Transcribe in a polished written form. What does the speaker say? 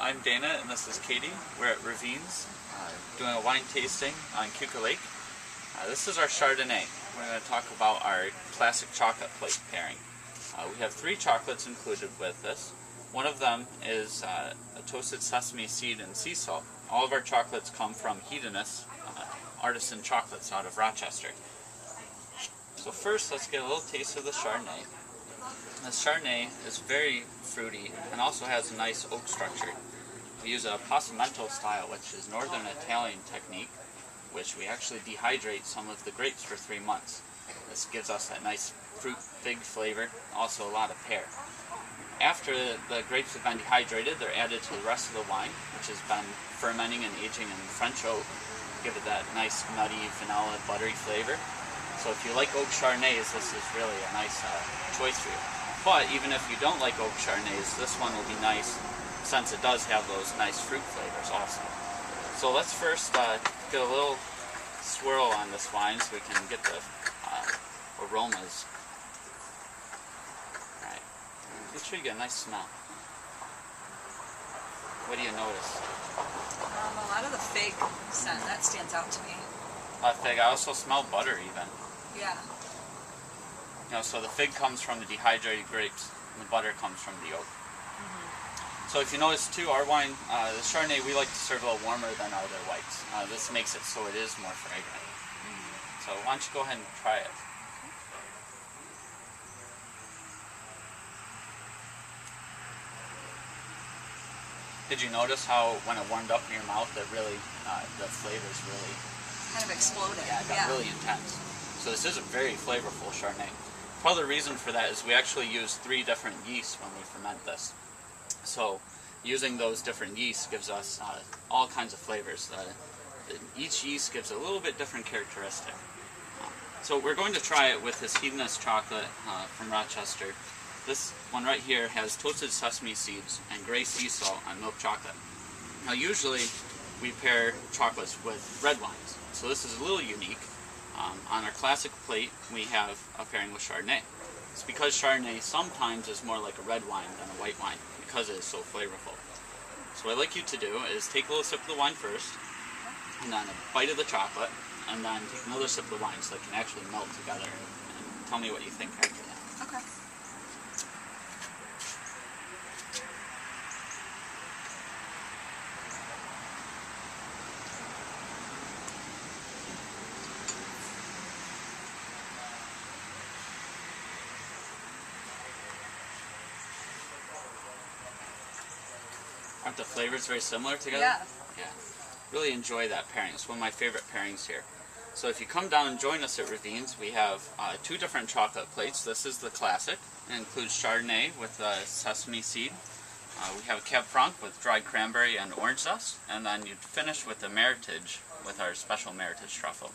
I'm Dana and this is Katie. We're at Ravines doing a wine tasting on Cuca Lake. This is our Chardonnay. We're going to talk about our classic chocolate plate pairing. We have 3 chocolates included with this. One of them is a toasted sesame seed and sea salt. All of our chocolates come from Hedonist artisan chocolates out of Rochester. So first, let's get a little taste of the Chardonnay. The Chardonnay is very fruity and also has a nice oak structure. We use a passamento style, which is northern Italian technique, which we actually dehydrate some of the grapes for 3 months. This gives us that nice fruit fig flavor, also a lot of pear. After the grapes have been dehydrated, they're added to the rest of the wine, which has been fermenting and aging in French oak, give it that nice nutty, vanilla, buttery flavor. So if you like oak Chardonnays, this is really a nice choice for you. But even if you don't like oak Chardonnays, this one will be nice since it does have those nice fruit flavors also. So let's first get a little swirl on this wine so we can get the aromas. Alright, make sure you get a nice smell. What do you notice? A lot of the fig scent, that stands out to me. Fig. I also smell butter even. Yeah. You know, so the fig comes from the dehydrated grapes, and the butter comes from the oak. So if you notice too, our wine, the Chardonnay, we like to serve a little warmer than our other whites. This makes it so it is more fragrant. So why don't you go ahead and try it. Did you notice how when it warmed up in your mouth, that really, the flavors really kind of exploded? Yeah, it got really intense. So this is a very flavorful Chardonnay. Part of the reason for that is we actually use 3 different yeasts when we ferment this. So using those different yeasts gives us all kinds of flavors. Each yeast gives a little bit different characteristic. So we're going to try it with this Hedonist chocolate from Rochester. This one right here has toasted sesame seeds and gray sea salt on milk chocolate. Now usually we pair chocolates with red wines, so this is a little unique. On our classic plate we have a pairing with Chardonnay. It's because Chardonnay sometimes is more like a red wine than a white wine because it is so flavorful. So what I'd like you to do is take a little sip of the wine first, and then a bite of the chocolate, and then take another sip of the wine so they can actually melt together, and tell me what you think after that. Okay. Aren't the flavors very similar together? Yeah. Yeah. Really enjoy that pairing. It's one of my favorite pairings here. So if you come down and join us at Ravines, we have 2 different chocolate plates. This is the classic. It includes Chardonnay with sesame seed. We have a Cab Franc with dried cranberry and orange zest. And then you'd finish with the Meritage with our special Meritage truffle.